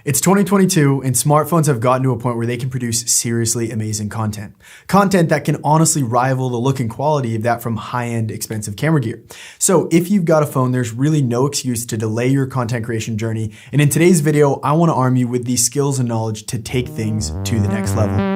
It's 2022 and smartphones have gotten to a point where they can produce seriously amazing content. Content that can honestly rival the look and quality of that from high-end expensive camera gear. So if you've got a phone, there's really no excuse to delay your content creation journey. And in today's video, I want to arm you with the skills and knowledge to take things to the next level.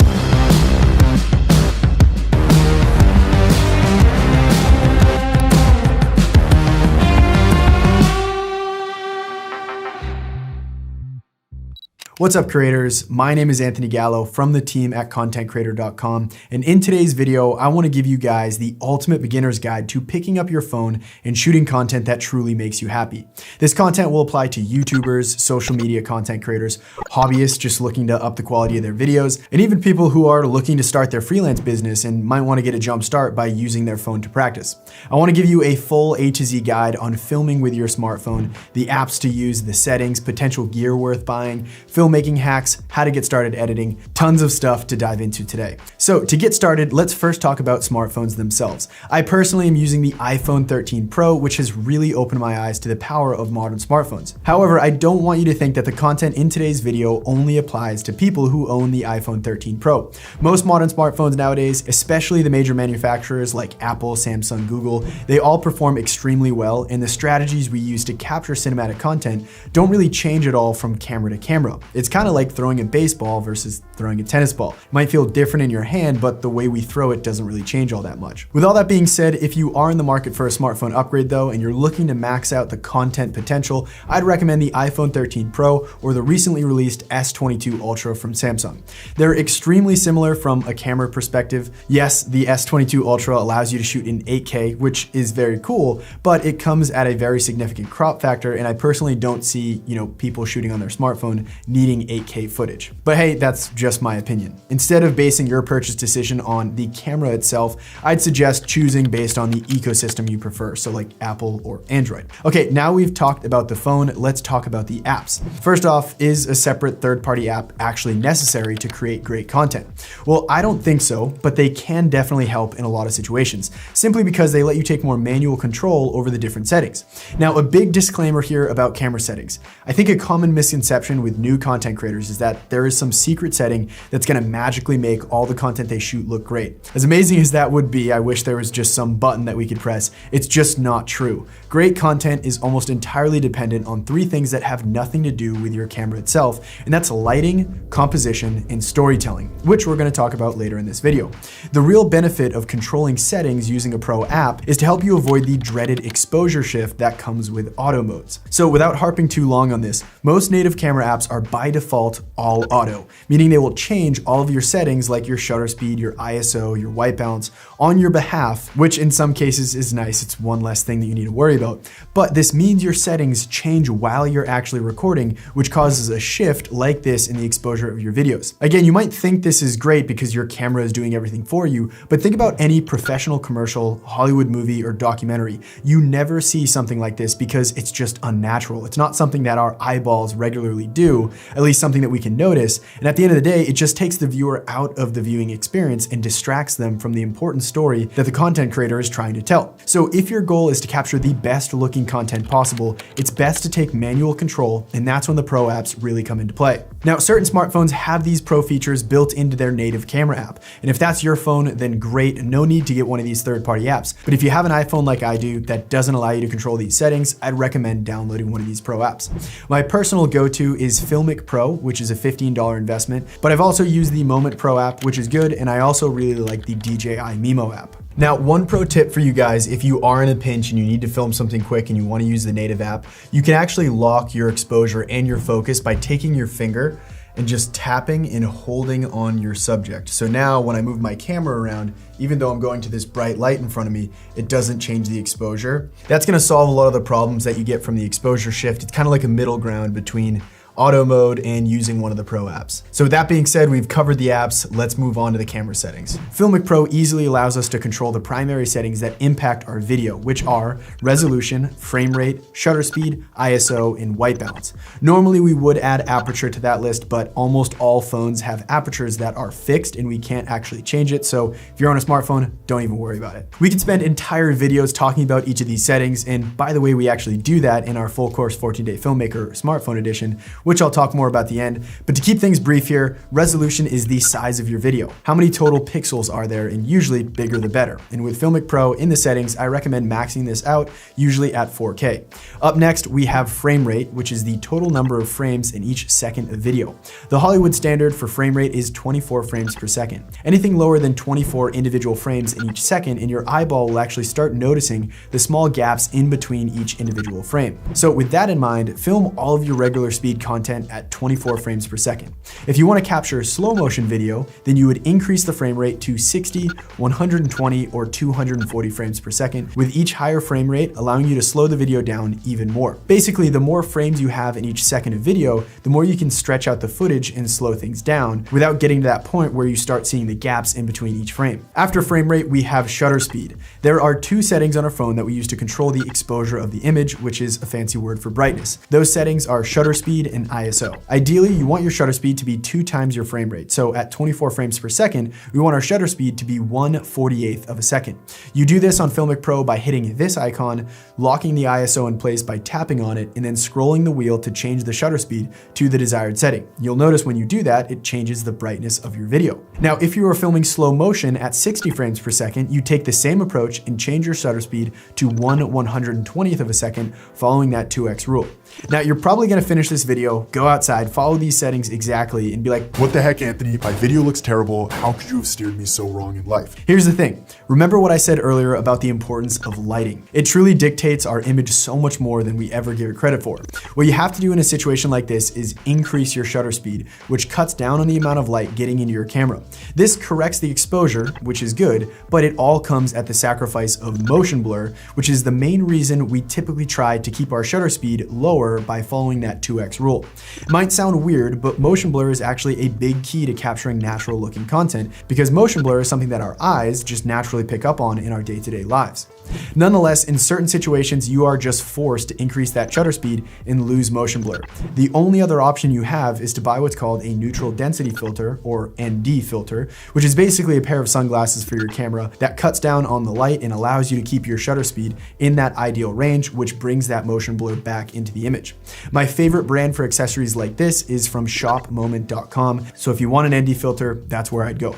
What's up, creators? My name is Anthony Gallo from the team at contentcreator.com. And in today's video, I want to give you guys the ultimate beginner's guide to picking up your phone and shooting content that truly makes you happy. This content will apply to YouTubers, social media content creators, hobbyists just looking to up the quality of their videos, and even people who are looking to start their freelance business and might want to get a jump start by using their phone to practice. I want to give you a full A to Z guide on filming with your smartphone, the apps to use, the settings, potential gear worth buying, filmmaking hacks, how to get started editing, tons of stuff to dive into today. So to get started, let's first talk about smartphones themselves. I personally am using the iPhone 13 Pro, which has really opened my eyes to the power of modern smartphones. However, I don't want you to think that the content in today's video only applies to people who own the iPhone 13 Pro. Most modern smartphones nowadays, especially the major manufacturers like Apple, Samsung, Google, they all perform extremely well, and the strategies we use to capture cinematic content don't really change at all from camera to camera. It's kind of like throwing a baseball versus throwing a tennis ball. It might feel different in your hand, but the way we throw it doesn't really change all that much. With all that being said, if you are in the market for a smartphone upgrade though, and you're looking to max out the content potential, I'd recommend the iPhone 13 Pro or the recently released S22 Ultra from Samsung. They're extremely similar from a camera perspective. Yes, the S22 Ultra allows you to shoot in 8K, which is very cool, but it comes at a very significant crop factor, and I personally don't see, people shooting on their smartphone needing 8K footage. But hey, that's just my opinion. Instead of basing your purchase decision on the camera itself, I'd suggest choosing based on the ecosystem you prefer, so like Apple or Android. Okay, now we've talked about the phone, let's talk about the apps. First off, is a separate third-party app actually necessary to create great content? Well, I don't think so, but they can definitely help in a lot of situations, simply because they let you take more manual control over the different settings. Now, a big disclaimer here about camera settings. I think a common misconception with new content creators is that there is some secret setting that's gonna magically make all the content they shoot look great. As amazing as that would be, I wish there was just some button that we could press. It's just not true. Great content is almost entirely dependent on three things that have nothing to do with your camera itself, and that's lighting, composition, and storytelling, which we're gonna talk about later in this video. The real benefit of controlling settings using a pro app is to help you avoid the dreaded exposure shift that comes with auto modes. So without harping too long on this, most native camera apps are by default all auto, meaning they will change all of your settings like your shutter speed, your ISO, your white balance on your behalf, which in some cases is nice. It's one less thing that you need to worry about. But this means your settings change while you're actually recording, which causes a shift like this in the exposure of your videos. Again, you might think this is great because your camera is doing everything for you, but think about any professional commercial, Hollywood movie, or documentary. You never see something like this because it's just unnatural. It's not something that our eyeballs regularly do, at least something that we can notice. And at the end of the day, it just takes the viewer out of the viewing experience and distracts them from the important story that the content creator is trying to tell. So if your goal is to capture the best looking content possible, it's best to take manual control, and that's when the pro apps really come into play. Now, certain smartphones have these pro features built into their native camera app. And if that's your phone, then great, no need to get one of these third-party apps. But if you have an iPhone like I do that doesn't allow you to control these settings, I'd recommend downloading one of these pro apps. My personal go-to is Filmmaking Pro, which is a $15 investment, but I've also used the Moment Pro app, which is good, and I also really like the DJI Mimo app. Now, one pro tip for you guys, if you are in a pinch and you need to film something quick and you want to use the native app, you can actually lock your exposure and your focus by taking your finger and just tapping and holding on your subject. So now when I move my camera around, even though I'm going to this bright light in front of me, it doesn't change the exposure. That's gonna solve a lot of the problems that you get from the exposure shift. It's kind of like a middle ground between auto mode and using one of the pro apps. So with that being said, we've covered the apps, let's move on to the camera settings. Filmic Pro easily allows us to control the primary settings that impact our video, which are resolution, frame rate, shutter speed, ISO, and white balance. Normally we would add aperture to that list, but almost all phones have apertures that are fixed and we can't actually change it. So if you're on a smartphone, don't even worry about it. We can spend entire videos talking about each of these settings. And by the way, we actually do that in our full course 14-day filmmaker smartphone edition, which I'll talk more about at the end. But to keep things brief here, resolution is the size of your video. How many total pixels are there, and usually bigger the better. And with Filmic Pro in the settings, I recommend maxing this out, usually at 4K. Up next, we have frame rate, which is the total number of frames in each second of video. The Hollywood standard for frame rate is 24 frames per second. Anything lower than 24 individual frames in each second, and your eyeball will actually start noticing the small gaps in between each individual frame. So with that in mind, film all of your regular speed content at 24 frames per second. If you want to capture slow motion video, then you would increase the frame rate to 60, 120, or 240 frames per second, with each higher frame rate allowing you to slow the video down even more. Basically, the more frames you have in each second of video, the more you can stretch out the footage and slow things down without getting to that point where you start seeing the gaps in between each frame. After frame rate, we have shutter speed. There are two settings on our phone that we use to control the exposure of the image, which is a fancy word for brightness. Those settings are shutter speed and ISO. Ideally, you want your shutter speed to be 2 times your frame rate. So at 24 frames per second, we want our shutter speed to be 1/48th of a second. You do this on Filmic Pro by hitting this icon, locking the ISO in place by tapping on it, and then scrolling the wheel to change the shutter speed to the desired setting. You'll notice when you do that, it changes the brightness of your video. Now, if you are filming slow motion at 60 frames per second, you take the same approach and change your shutter speed to 1/120th of a second, following that 2x rule. Now, you're probably gonna finish this video, go outside, follow these settings exactly, and be like, what the heck, Anthony? My video looks terrible. How could you have steered me so wrong in life? Here's the thing. Remember what I said earlier about the importance of lighting. It truly dictates our image so much more than we ever give it credit for. What you have to do in a situation like this is increase your shutter speed, which cuts down on the amount of light getting into your camera. This corrects the exposure, which is good, but it all comes at the sacrifice of motion blur, which is the main reason we typically try to keep our shutter speed lower by following that 2x rule. It might sound weird, but motion blur is actually a big key to capturing natural looking content, because motion blur is something that our eyes just naturally pick up on in our day-to-day lives. Nonetheless, in certain situations, you are just forced to increase that shutter speed and lose motion blur. The only other option you have is to buy what's called a neutral density filter, or ND filter, which is basically a pair of sunglasses for your camera that cuts down on the light and allows you to keep your shutter speed in that ideal range, which brings that motion blur back into the image. My favorite brand for accessories like this is from shopmoment.com. So if you want an ND filter, that's where I'd go.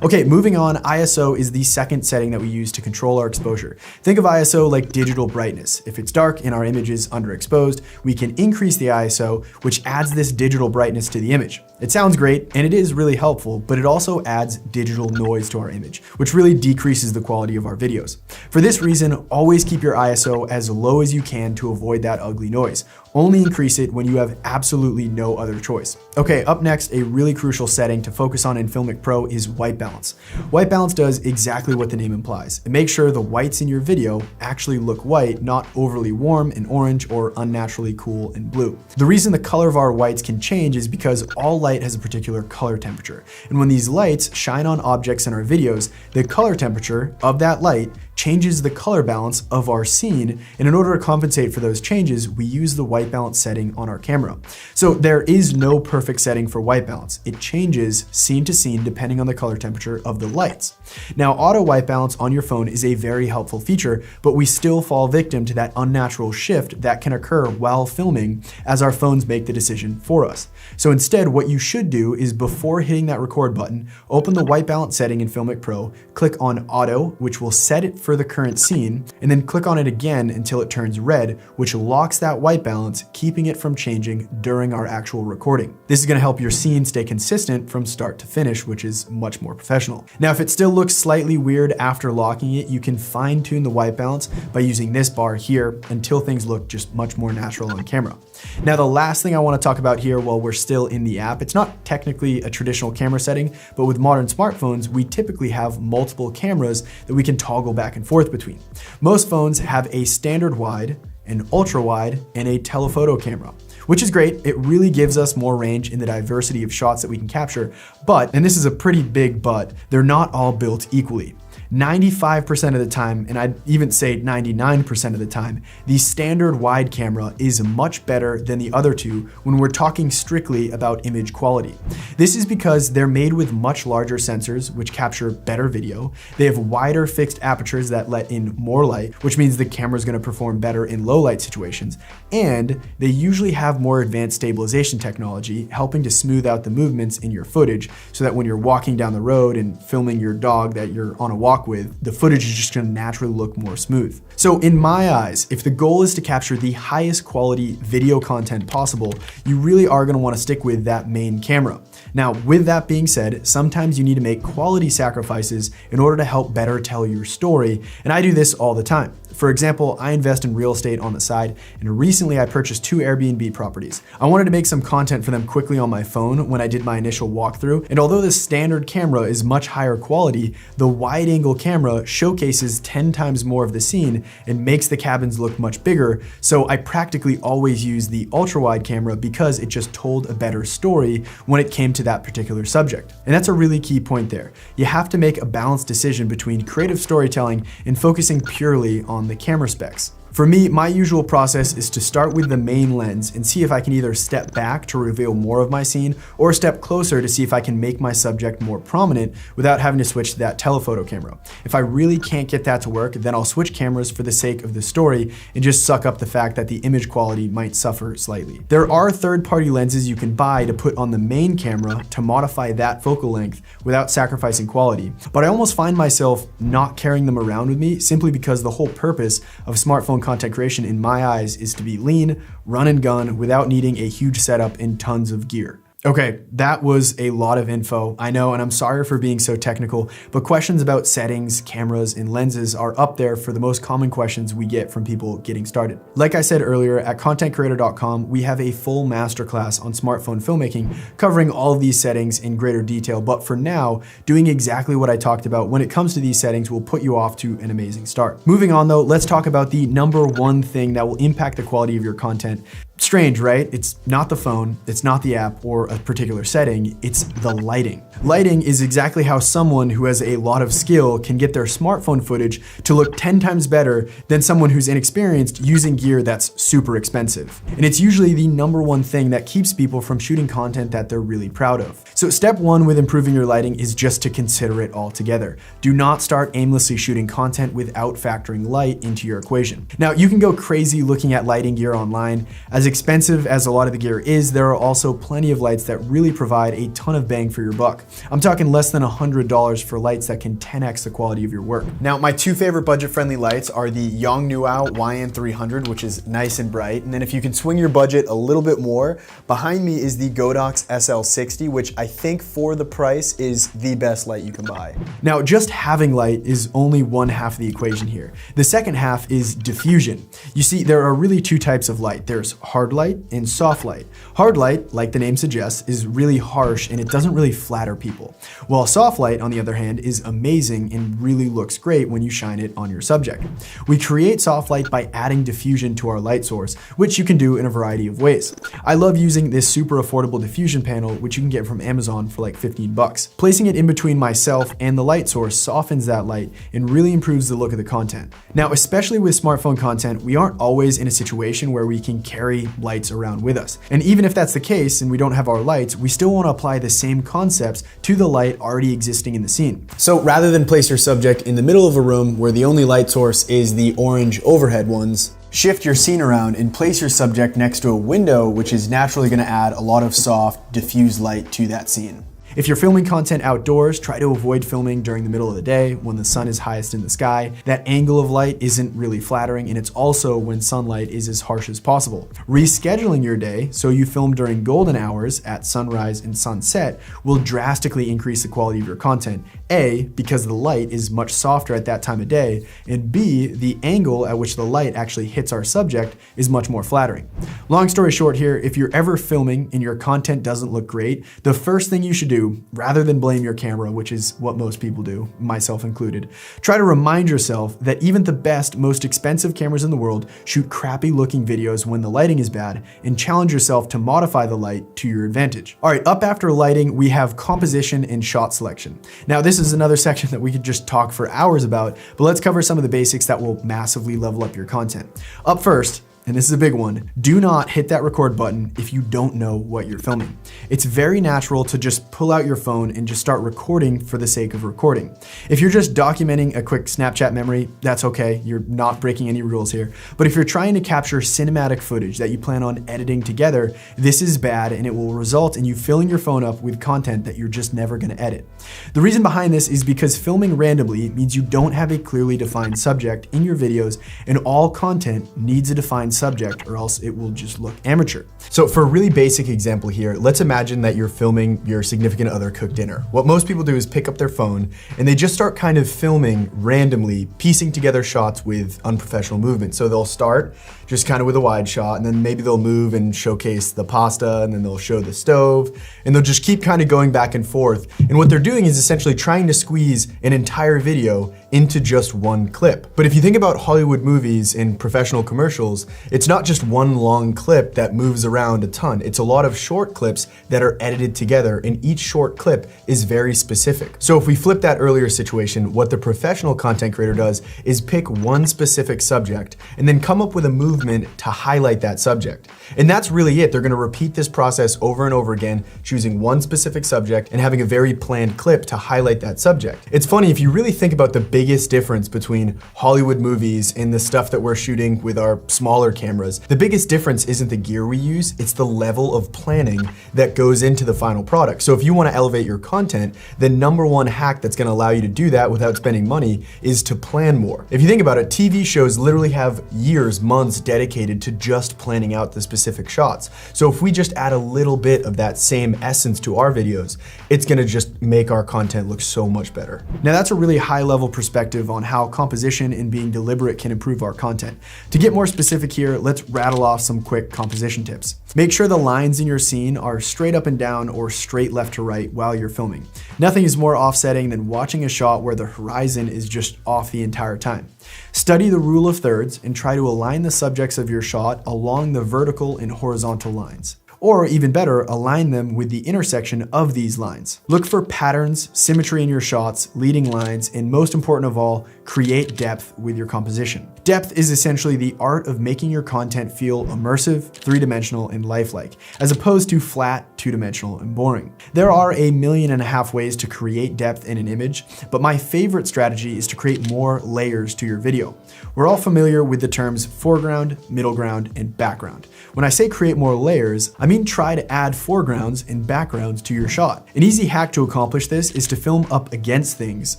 Okay, moving on, ISO is the second setting that we use to control our exposure. Think of ISO like digital brightness. If it's dark and our image is underexposed, we can increase the ISO, which adds this digital brightness to the image. It sounds great, and it is really helpful, but it also adds digital noise to our image, which really decreases the quality of our videos. For this reason, always keep your ISO as low as you can to avoid that ugly noise. Only increase it when you have absolutely no other choice. Okay, up next, a really crucial setting to focus on in Filmic Pro is white balance. White balance does exactly what the name implies. It makes sure the whites in your video actually look white, not overly warm and orange or unnaturally cool and blue. The reason the color of our whites can change is because all light has a particular color temperature. And when these lights shine on objects in our videos, the color temperature of that light changes the color balance of our scene, and in order to compensate for those changes, we use the white balance setting on our camera. So there is no perfect setting for white balance. It changes scene to scene depending on the color temperature of the lights. Now, auto white balance on your phone is a very helpful feature, but we still fall victim to that unnatural shift that can occur while filming as our phones make the decision for us. So instead, what you should do is, before hitting that record button, open the white balance setting in Filmic Pro, click on auto, which will set it for the current scene, and then click on it again until it turns red, which locks that white balance, keeping it from changing during our actual recording. This is going to help your scene stay consistent from start to finish, which is much more professional. Now, if it still looks slightly weird after locking it, you can fine tune the white balance by using this bar here until things look just much more natural on camera. Now, the last thing I want to talk about here while we're still in the app, it's not technically a traditional camera setting, but with modern smartphones, we typically have multiple cameras that we can toggle back and forth between. Most phones have a standard wide, an ultra wide, and a telephoto camera, which is great. It really gives us more range in the diversity of shots that we can capture, but, and this is a pretty big but, they're not all built equally. 95% of the time, and I'd even say 99% of the time, the standard wide camera is much better than the other two when we're talking strictly about image quality. This is because they're made with much larger sensors, which capture better video. They have wider fixed apertures that let in more light, which means the camera's gonna perform better in low light situations. And they usually have more advanced stabilization technology, helping to smooth out the movements in your footage so that when you're walking down the road and filming your dog that you're on a walk with, the footage is just gonna naturally look more smooth. So in my eyes, if the goal is to capture the highest quality video content possible, you really are gonna wanna stick with that main camera. Now, with that being said, sometimes you need to make quality sacrifices in order to help better tell your story, and I do this all the time. For example, I invest in real estate on the side, and recently I purchased 2 Airbnb properties. I wanted to make some content for them quickly on my phone when I did my initial walkthrough, and although the standard camera is much higher quality, the wide angle camera showcases 10 times more of the scene and makes the cabins look much bigger, so I practically always use the ultra wide camera because it just told a better story when it came to that particular subject. And that's a really key point there. You have to make a balanced decision between creative storytelling and focusing purely on the camera specs. For me, my usual process is to start with the main lens and see if I can either step back to reveal more of my scene or step closer to see if I can make my subject more prominent without having to switch to that telephoto camera. If I really can't get that to work, then I'll switch cameras for the sake of the story and just suck up the fact that the image quality might suffer slightly. There are third-party lenses you can buy to put on the main camera to modify that focal length without sacrificing quality, but I almost find myself not carrying them around with me simply because the whole purpose of smartphone content creation in my eyes is to be lean, run and gun without needing a huge setup and tons of gear. Okay, that was a lot of info, I know, and I'm sorry for being so technical, but questions about settings, cameras, and lenses are up there for the most common questions we get from people getting started. Like I said earlier, at contentcreator.com, we have a full masterclass on smartphone filmmaking covering all of these settings in greater detail, but for now, doing exactly what I talked about when it comes to these settings will put you off to an amazing start. Moving on though, let's talk about the number one thing that will impact the quality of your content. Strange, right? It's not the phone, it's not the app or a particular setting, it's the lighting. Lighting is exactly how someone who has a lot of skill can get their smartphone footage to look 10 times better than someone who's inexperienced using gear that's super expensive. And it's usually the number one thing that keeps people from shooting content that they're really proud of. So step one with improving your lighting is just to consider it all together. Do not start aimlessly shooting content without factoring light into your equation. Now, you can go crazy looking at lighting gear online. As expensive as a lot of the gear is, there are also plenty of lights that really provide a ton of bang for your buck. I'm talking less than $100 for lights that can 10x the quality of your work. Now, my 2 favorite budget-friendly lights are the Yongnuo YN300, which is nice and bright, and then if you can swing your budget a little bit more, behind me is the Godox SL60, which I think for the price is the best light you can buy. Now, just having light is only one half of the equation here. The second half is diffusion. You see, there are really 2 types of light. There's hard light and soft light. Hard light, like the name suggests, is really harsh and it doesn't really flatter people. While soft light, on the other hand, is amazing and really looks great when you shine it on your subject. We create soft light by adding diffusion to our light source, which you can do in a variety of ways. I love using this super affordable diffusion panel, which you can get from Amazon for like 15 bucks. Placing it in between myself and the light source softens that light and really improves the look of the content. Now, especially with smartphone content, we aren't always in a situation where we can carry lights around with us. And even if that's the case and we don't have our lights, we still want to apply the same concepts to the light already existing in the scene. So rather than place your subject in the middle of a room where the only light source is the orange overhead ones, shift your scene around and place your subject next to a window, which is naturally going to add a lot of soft, diffused light to that scene. If you're filming content outdoors, try to avoid filming during the middle of the day when the sun is highest in the sky. That angle of light isn't really flattering, and it's also when sunlight is as harsh as possible. Rescheduling your day so you film during golden hours at sunrise and sunset will drastically increase the quality of your content. A, because the light is much softer at that time of day, and B, the angle at which the light actually hits our subject is much more flattering. Long story short here, if you're ever filming and your content doesn't look great, the first thing you should do do, rather than blame your camera, which is what most people do, myself included, try to remind yourself that even the best, most expensive cameras in the world shoot crappy looking videos when the lighting is bad, and challenge yourself to modify the light to your advantage. All right, up after lighting, we have composition and shot selection. Now, this is another section that we could just talk for hours about, but let's cover some of the basics that will massively level up your content. Up first, and this is a big one, do not hit that record button if you don't know what you're filming. It's very natural to just pull out your phone and just start recording for the sake of recording. If you're just documenting a quick Snapchat memory, that's okay, you're not breaking any rules here. But if you're trying to capture cinematic footage that you plan on editing together, this is bad and it will result in you filling your phone up with content that you're just never gonna edit. The reason behind this is because filming randomly means you don't have a clearly defined subject in your videos, and all content needs a defined subject or else it will just look amateur. So for a really basic example here, let's imagine that you're filming your significant other cook dinner. What most people do is pick up their phone and they just start kind of filming randomly, piecing together shots with unprofessional movement. So they'll start just kind of with a wide shot, and then maybe they'll move and showcase the pasta, and then they'll show the stove, and they'll just keep kind of going back and forth. And what they're doing is essentially trying to squeeze an entire video into just one clip. But if you think about Hollywood movies and professional commercials, it's not just one long clip that moves around a ton. It's a lot of short clips that are edited together, and each short clip is very specific. So if we flip that earlier situation, what the professional content creator does is pick one specific subject and then come up with a movement to highlight that subject. And that's really it. They're gonna repeat this process over and over again, choosing one specific subject and having a very planned clip to highlight that subject. It's funny, if you really think about the biggest difference between Hollywood movies and the stuff that we're shooting with our smaller cameras, the biggest difference isn't the gear we use, it's the level of planning that goes into the final product. So if you wanna elevate your content, the number one hack that's gonna allow you to do that without spending money is to plan more. If you think about it, TV shows literally have years, months dedicated to just planning out the specific shots. So if we just add a little bit of that same essence to our videos, it's gonna just make our content look so much better. Now that's a really high level perspective on how composition and being deliberate can improve our content. To get more specific here, let's rattle off some quick composition tips. Make sure the lines in your scene are straight up and down or straight left to right while you're filming. Nothing is more offsetting than watching a shot where the horizon is just off the entire time. Study the rule of thirds and try to align the subjects of your shot along the vertical and horizontal lines. Or even better, align them with the intersection of these lines. Look for patterns, symmetry in your shots, leading lines, and most important of all, create depth with your composition. Depth is essentially the art of making your content feel immersive, three-dimensional, and lifelike, as opposed to flat, two-dimensional, and boring. There are 1.5 million ways to create depth in an image, but my favorite strategy is to create more layers to your video. We're all familiar with the terms foreground, middle ground, and background. When I say create more layers, I mean try to add foregrounds and backgrounds to your shot. An easy hack to accomplish this is to film up against things,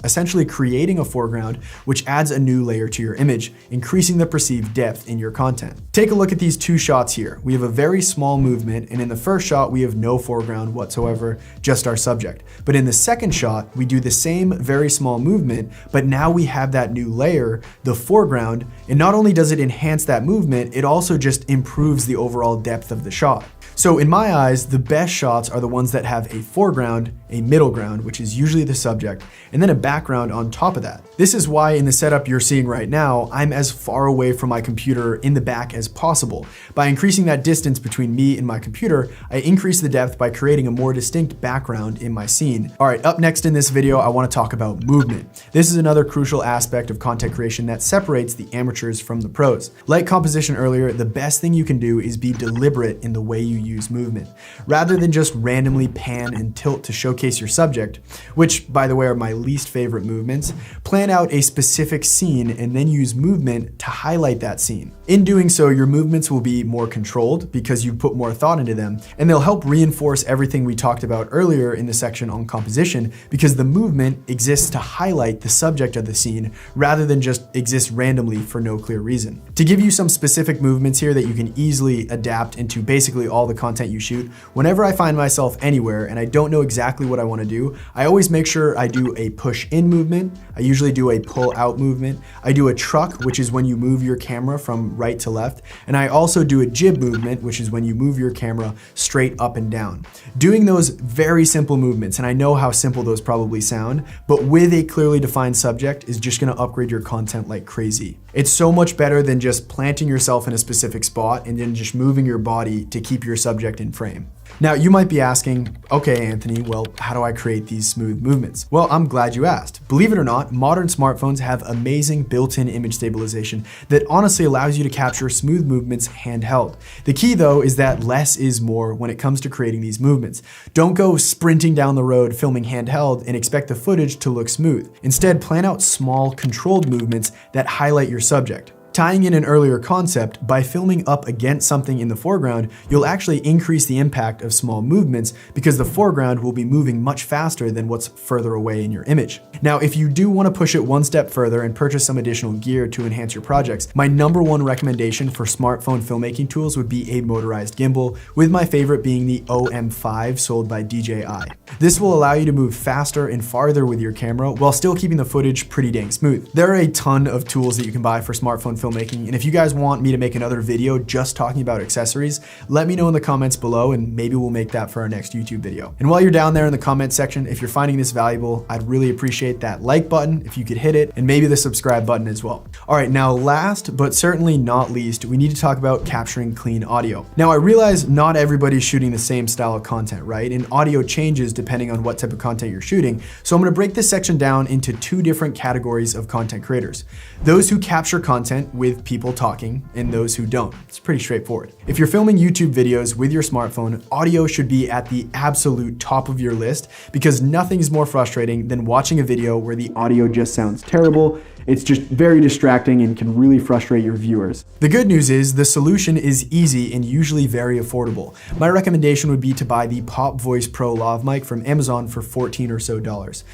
essentially creating a foreground which adds a new layer to your image, increasing the perceived depth in your content. Take a look at these two shots here. We have a very small movement, and in the first shot we have no foreground whatsoever, just our subject. But in the second shot, we do the same very small movement, but now we have that new layer, the foreground, and not only does it enhance that movement, it also just improves the overall depth of the shot. So in my eyes, the best shots are the ones that have a foreground, a middle ground, which is usually the subject, and then a background on top of that. This is why in the setup you're seeing right now, I'm as far away from my computer in the back as possible. By increasing that distance between me and my computer, I increase the depth by creating a more distinct background in my scene. All right, up next in this video, I wanna talk about movement. This is another crucial aspect of content creation that separates the amateurs from the pros. Like composition earlier, the best thing you can do is be deliberate in the way you use movement. Rather than just randomly pan and tilt to showcase your subject, which by the way are my least favorite movements, plan out a specific scene and then use movement to highlight that scene. In doing so, your movements will be more controlled because you've put more thought into them, and they'll help reinforce everything we talked about earlier in the section on composition, because the movement exists to highlight the subject of the scene rather than just exist randomly for no clear reason. To give you some specific movements here that you can easily adapt into basically all the content you shoot, whenever I find myself anywhere and I don't know exactly what I want to do, I always make sure I do a push in movement. I usually do a pull out movement. I do a truck, which is when you move your camera from right to left. And I also do a jib movement, which is when you move your camera straight up and down. Doing those very simple movements, and I know how simple those probably sound, but with a clearly defined subject is just gonna upgrade your content like crazy. It's so much better than just planting yourself in a specific spot and then just moving your body to keep your subject in frame. Now, you might be asking, okay, Anthony, well, how do I create these smooth movements? Well, I'm glad you asked. Believe it or not, modern smartphones have amazing built-in image stabilization that honestly allows you to capture smooth movements handheld. The key though is that less is more when it comes to creating these movements. Don't go sprinting down the road filming handheld and expect the footage to look smooth. Instead, plan out small, controlled movements that highlight your subject. Tying in an earlier concept, by filming up against something in the foreground, you'll actually increase the impact of small movements because the foreground will be moving much faster than what's further away in your image. Now, if you do want to push it one step further and purchase some additional gear to enhance your projects, my #1 recommendation for smartphone filmmaking tools would be a motorized gimbal, with my favorite being the OM5 sold by DJI. This will allow you to move faster and farther with your camera while still keeping the footage pretty dang smooth. There are a ton of tools that you can buy for smartphone filmmaking, and if you guys want me to make another video just talking about accessories, let me know in the comments below and maybe we'll make that for our next YouTube video. And while you're down there in the comment section, if you're finding this valuable, I'd really appreciate that like button if you could hit it, and maybe the subscribe button as well. All right, now last but certainly not least, we need to talk about capturing clean audio. Now, I realize not everybody's shooting the same style of content, right? And audio changes depending on what type of content you're shooting. So I'm gonna break this section down into two different categories of content creators. Those who capture content with people talking and those who don't. It's pretty straightforward. If you're filming YouTube videos with your smartphone, audio should be at the absolute top of your list because nothing is more frustrating than watching a video where the audio just sounds terrible. It's just very distracting and can really frustrate your viewers. The good news is the solution is easy and usually very affordable. My recommendation would be to buy the Pop Voice Pro lav mic from Amazon for $14 or so.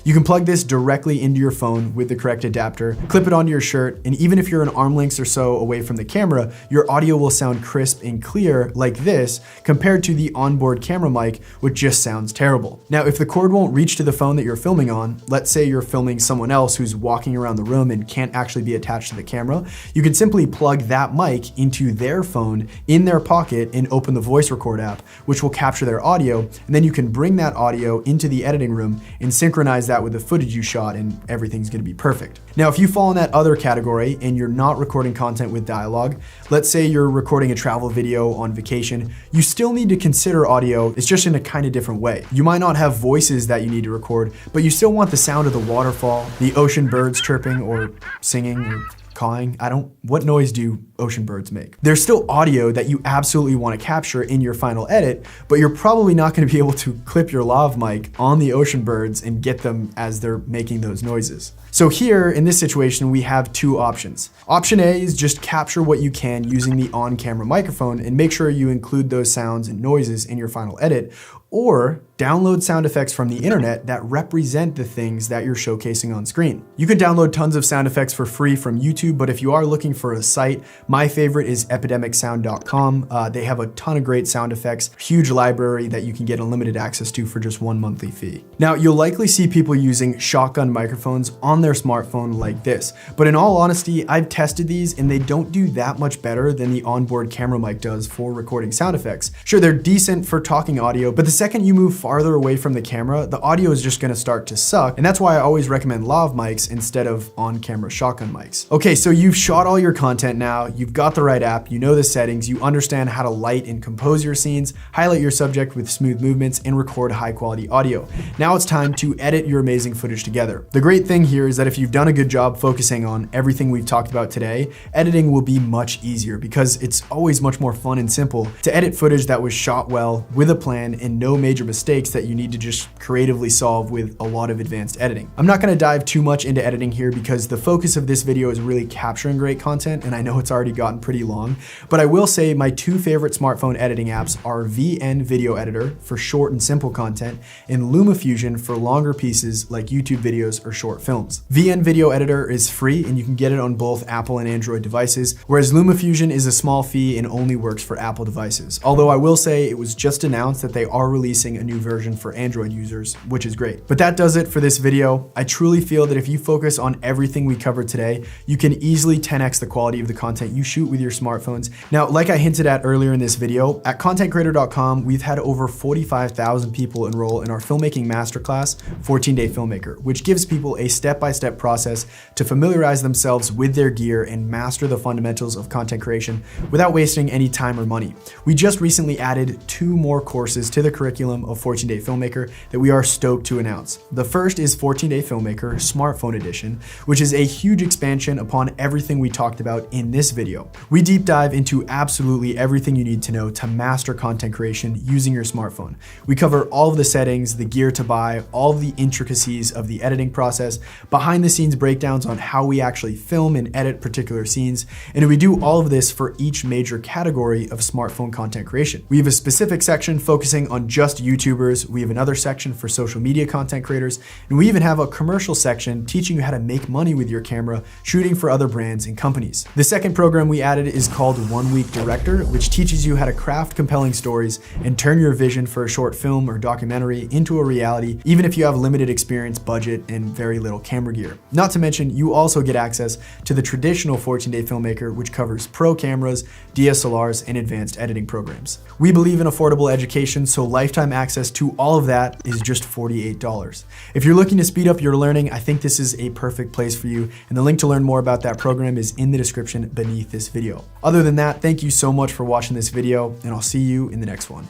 You can plug this directly into your phone with the correct adapter, clip it onto your shirt, and even if you're an arm length or so away from the camera, your audio will sound crisp and clear like this compared to the onboard camera mic, which just sounds terrible. Now, if the cord won't reach to the phone that you're filming on, let's say you're filming someone else who's walking around the room and can't actually be attached to the camera, you can simply plug that mic into their phone in their pocket and open the voice record app, which will capture their audio, and then you can bring that audio into the editing room and synchronize that with the footage you shot, and everything's gonna be perfect. Now, if you fall in that other category and you're not recording content with dialogue, let's say you're recording a travel video on vacation, you still need to consider audio. It's just in a kind of different way. You might not have voices that you need to record, but you still want the sound of the waterfall, the ocean birds chirping or singing or cawing. What noise do ocean birds make? There's still audio that you absolutely want to capture in your final edit, but you're probably not going to be able to clip your lav mic on the ocean birds and get them as they're making those noises. So here, in this situation, we have two options. Option A is just capture what you can using the on-camera microphone and make sure you include those sounds and noises in your final edit, or download sound effects from the internet that represent the things that you're showcasing on screen. You can download tons of sound effects for free from YouTube, but if you are looking for a site, my favorite is epidemicsound.com. They have a ton of great sound effects, huge library that you can get unlimited access to for just one monthly fee. Now, you'll likely see people using shotgun microphones on their smartphone like this, but in all honesty, I've tested these and they don't do that much better than the onboard camera mic does for recording sound effects. Sure, they're decent for talking audio, but the second you move farther away from the camera, the audio is just gonna start to suck, and that's why I always recommend lav mics instead of on-camera shotgun mics. Okay, so you've shot all your content now, you've got the right app, you know the settings, you understand how to light and compose your scenes, highlight your subject with smooth movements, and record high-quality audio. Now it's time to edit your amazing footage together. The great thing here is that if you've done a good job focusing on everything we've talked about today, editing will be much easier because it's always much more fun and simple to edit footage that was shot well with a plan and no major mistakes headaches that you need to just creatively solve with a lot of advanced editing. I'm not gonna dive too much into editing here because the focus of this video is really capturing great content, and I know it's already gotten pretty long, but I will say my two favorite smartphone editing apps are VN Video Editor for short and simple content, and LumaFusion for longer pieces like YouTube videos or short films. VN Video Editor is free and you can get it on both Apple and Android devices, whereas LumaFusion is a small fee and only works for Apple devices. Although I will say it was just announced that they are releasing a new version for Android users, which is great. But that does it for this video. I truly feel that if you focus on everything we covered today, you can easily 10x the quality of the content you shoot with your smartphones. Now, like I hinted at earlier in this video, at contentcreator.com, we've had over 45,000 people enroll in our filmmaking masterclass, 14-Day Filmmaker, which gives people a step-by-step process to familiarize themselves with their gear and master the fundamentals of content creation without wasting any time or money. We just recently added 2 more courses to the curriculum of 14-Day Filmmaker that we are stoked to announce. The first is 14-Day Filmmaker Smartphone Edition, which is a huge expansion upon everything we talked about in this video. We deep dive into absolutely everything you need to know to master content creation using your smartphone. We cover all of the settings, the gear to buy, all of the intricacies of the editing process, behind the scenes breakdowns on how we actually film and edit particular scenes, and we do all of this for each major category of smartphone content creation. We have a specific section focusing on just YouTubers, we have another section for social media content creators, and we even have a commercial section teaching you how to make money with your camera, shooting for other brands and companies. The second program we added is called 1 Week Director, which teaches you how to craft compelling stories and turn your vision for a short film or documentary into a reality, even if you have limited experience, budget, and very little camera gear. Not to mention, you also get access to the traditional 14-Day Filmmaker, which covers pro cameras, DSLRs, and advanced editing programs. We believe in affordable education, so lifetime access to all of that is just $48. If you're looking to speed up your learning, I think this is a perfect place for you, and the link to learn more about that program is in the description beneath this video. Other than that, thank you so much for watching this video, and I'll see you in the next one.